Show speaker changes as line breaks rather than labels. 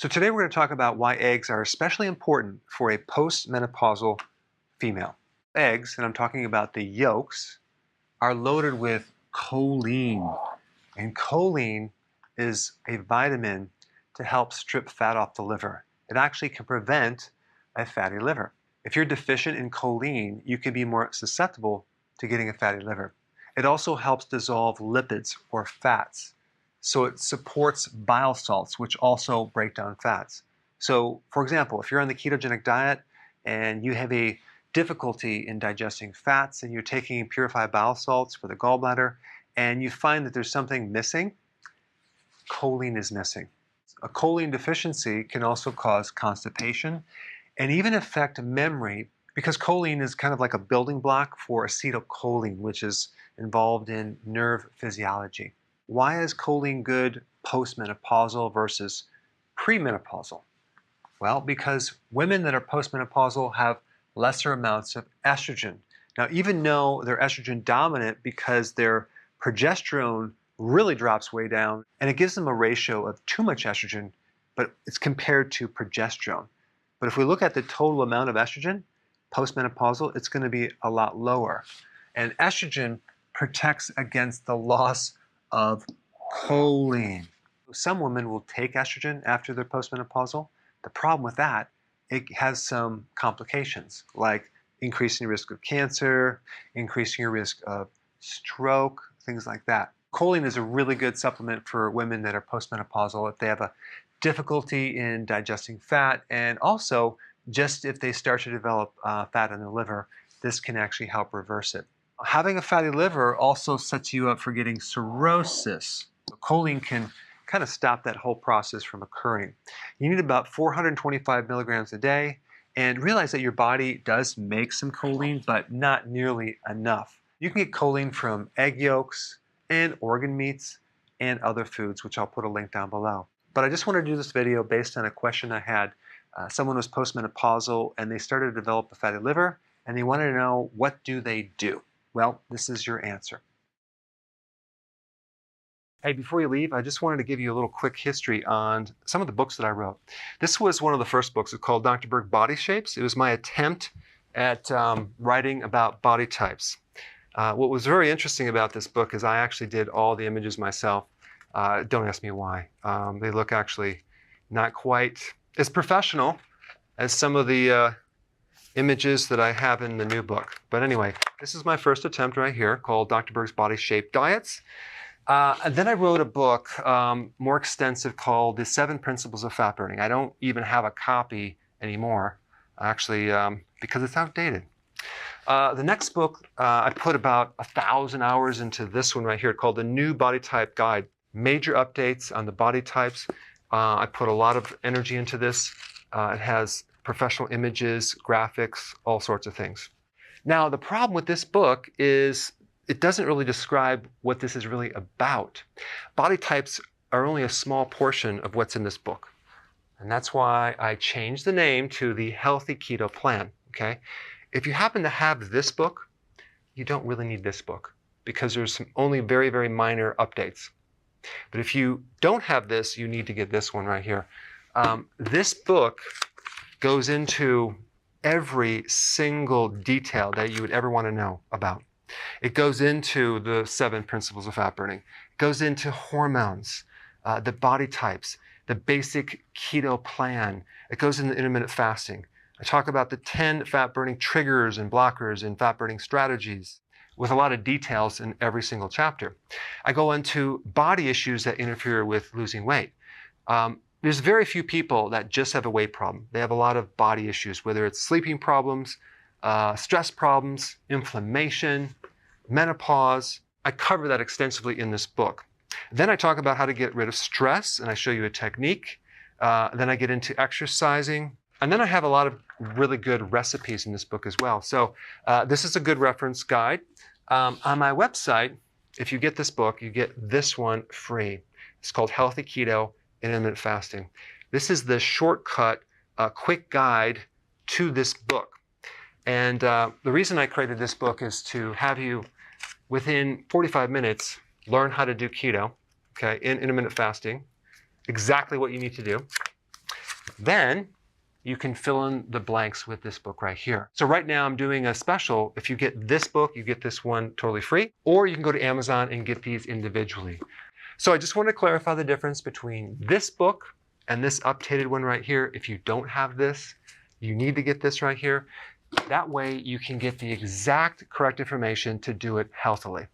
So today we're going to talk about why eggs are especially important for a postmenopausal female. Eggs, and I'm talking about the yolks, are loaded with choline. And choline is a vitamin to help strip fat off the liver. It actually can prevent a fatty liver. If you're deficient in choline, you can be more susceptible to getting a fatty liver. It also helps dissolve lipids or fats. So it supports bile salts, which also break down fats. So, for example, if you're on the ketogenic diet and you have a difficulty in digesting fats and you're taking purified bile salts for the gallbladder and you find that there's something missing, choline is missing. A choline deficiency can also cause constipation and even affect memory because choline is kind of like a building block for acetylcholine, which is involved in nerve physiology. Why is choline good postmenopausal versus premenopausal? Well, because women that are postmenopausal have lesser amounts of estrogen. Now, even though they're estrogen dominant because their progesterone really drops way down, and it gives them a ratio of too much estrogen, but it's compared to progesterone. But if we look at the total amount of estrogen, postmenopausal, it's going to be a lot lower. And estrogen protects against the loss of choline. Some women will take estrogen after they're postmenopausal. The problem with that, it has some complications like increasing your risk of cancer, increasing your risk of stroke, things like that. Choline is a really good supplement for women that are postmenopausal if they have a difficulty in digesting fat, and also just if they start to develop fat in the liver, this can actually help reverse it. Having a fatty liver also sets you up for getting cirrhosis. Choline can kind of stop that whole process from occurring. You need about 425 milligrams a day, and realize that your body does make some choline, but not nearly enough. You can get choline from egg yolks and organ meats and other foods, which I'll put a link down below. But I just wanted to do this video based on a question I had. Someone was postmenopausal and they started to develop a fatty liver, and they wanted to know, what do they do? Well, this is your answer. Hey, before you leave, I just wanted to give you a little quick history on some of the books that I wrote. This was one of the first books. It's called Dr. Berg Body Shapes. It was my attempt at writing about body types. What was very interesting about this book is I actually did all the images myself. Don't ask me why. They look actually not quite as professional as some of the images that I have in the new book. But anyway, this is my first attempt right here called Dr. Berg's Body Shape Diets. And then I wrote a book more extensive called The 7 Principles of Fat Burning. I don't even have a copy anymore, actually, because it's outdated. The next book, I put about 1,000 hours into this one right here called The New Body Type Guide. Major updates on the body types. I put a lot of energy into this. It has professional images, graphics, all sorts of things. Now, the problem with this book is it doesn't really describe what this is really about. Body types are only a small portion of what's in this book. And that's why I changed the name to the Healthy Keto Plan, okay? If you happen to have this book, you don't really need this book because there's some only very, very minor updates. But if you don't have this, you need to get this one right here. This book goes into every single detail that you would ever want to know about. It goes into the 7 principles of fat burning. It goes into hormones, the body types, the basic keto plan. It goes into intermittent fasting. I talk about the 10 fat burning triggers and blockers and fat burning strategies with a lot of details in every single chapter. I go into body issues that interfere with losing weight. There's very few people that just have a weight problem. They have a lot of body issues, whether it's sleeping problems, stress problems, inflammation, menopause. I cover that extensively in this book. Then I talk about how to get rid of stress, and I show you a technique. Then I get into exercising. And then I have a lot of really good recipes in this book as well. So this is a good reference guide. On my website, if you get this book, you get this one free. It's called Healthy Keto and Intermittent Fasting. This is the shortcut, quick guide to this book. And the reason I created this book is to have you, within 45 minutes, learn how to do keto, okay, in intermittent fasting, exactly what you need to do. Then you can fill in the blanks with this book right here. So right now I'm doing a special. If you get this book, you get this one totally free, or you can go to Amazon and get these individually. So I just want to clarify the difference between this book and this updated one right here. If you don't have this, you need to get this right here. That way you can get the exact correct information to do it healthily.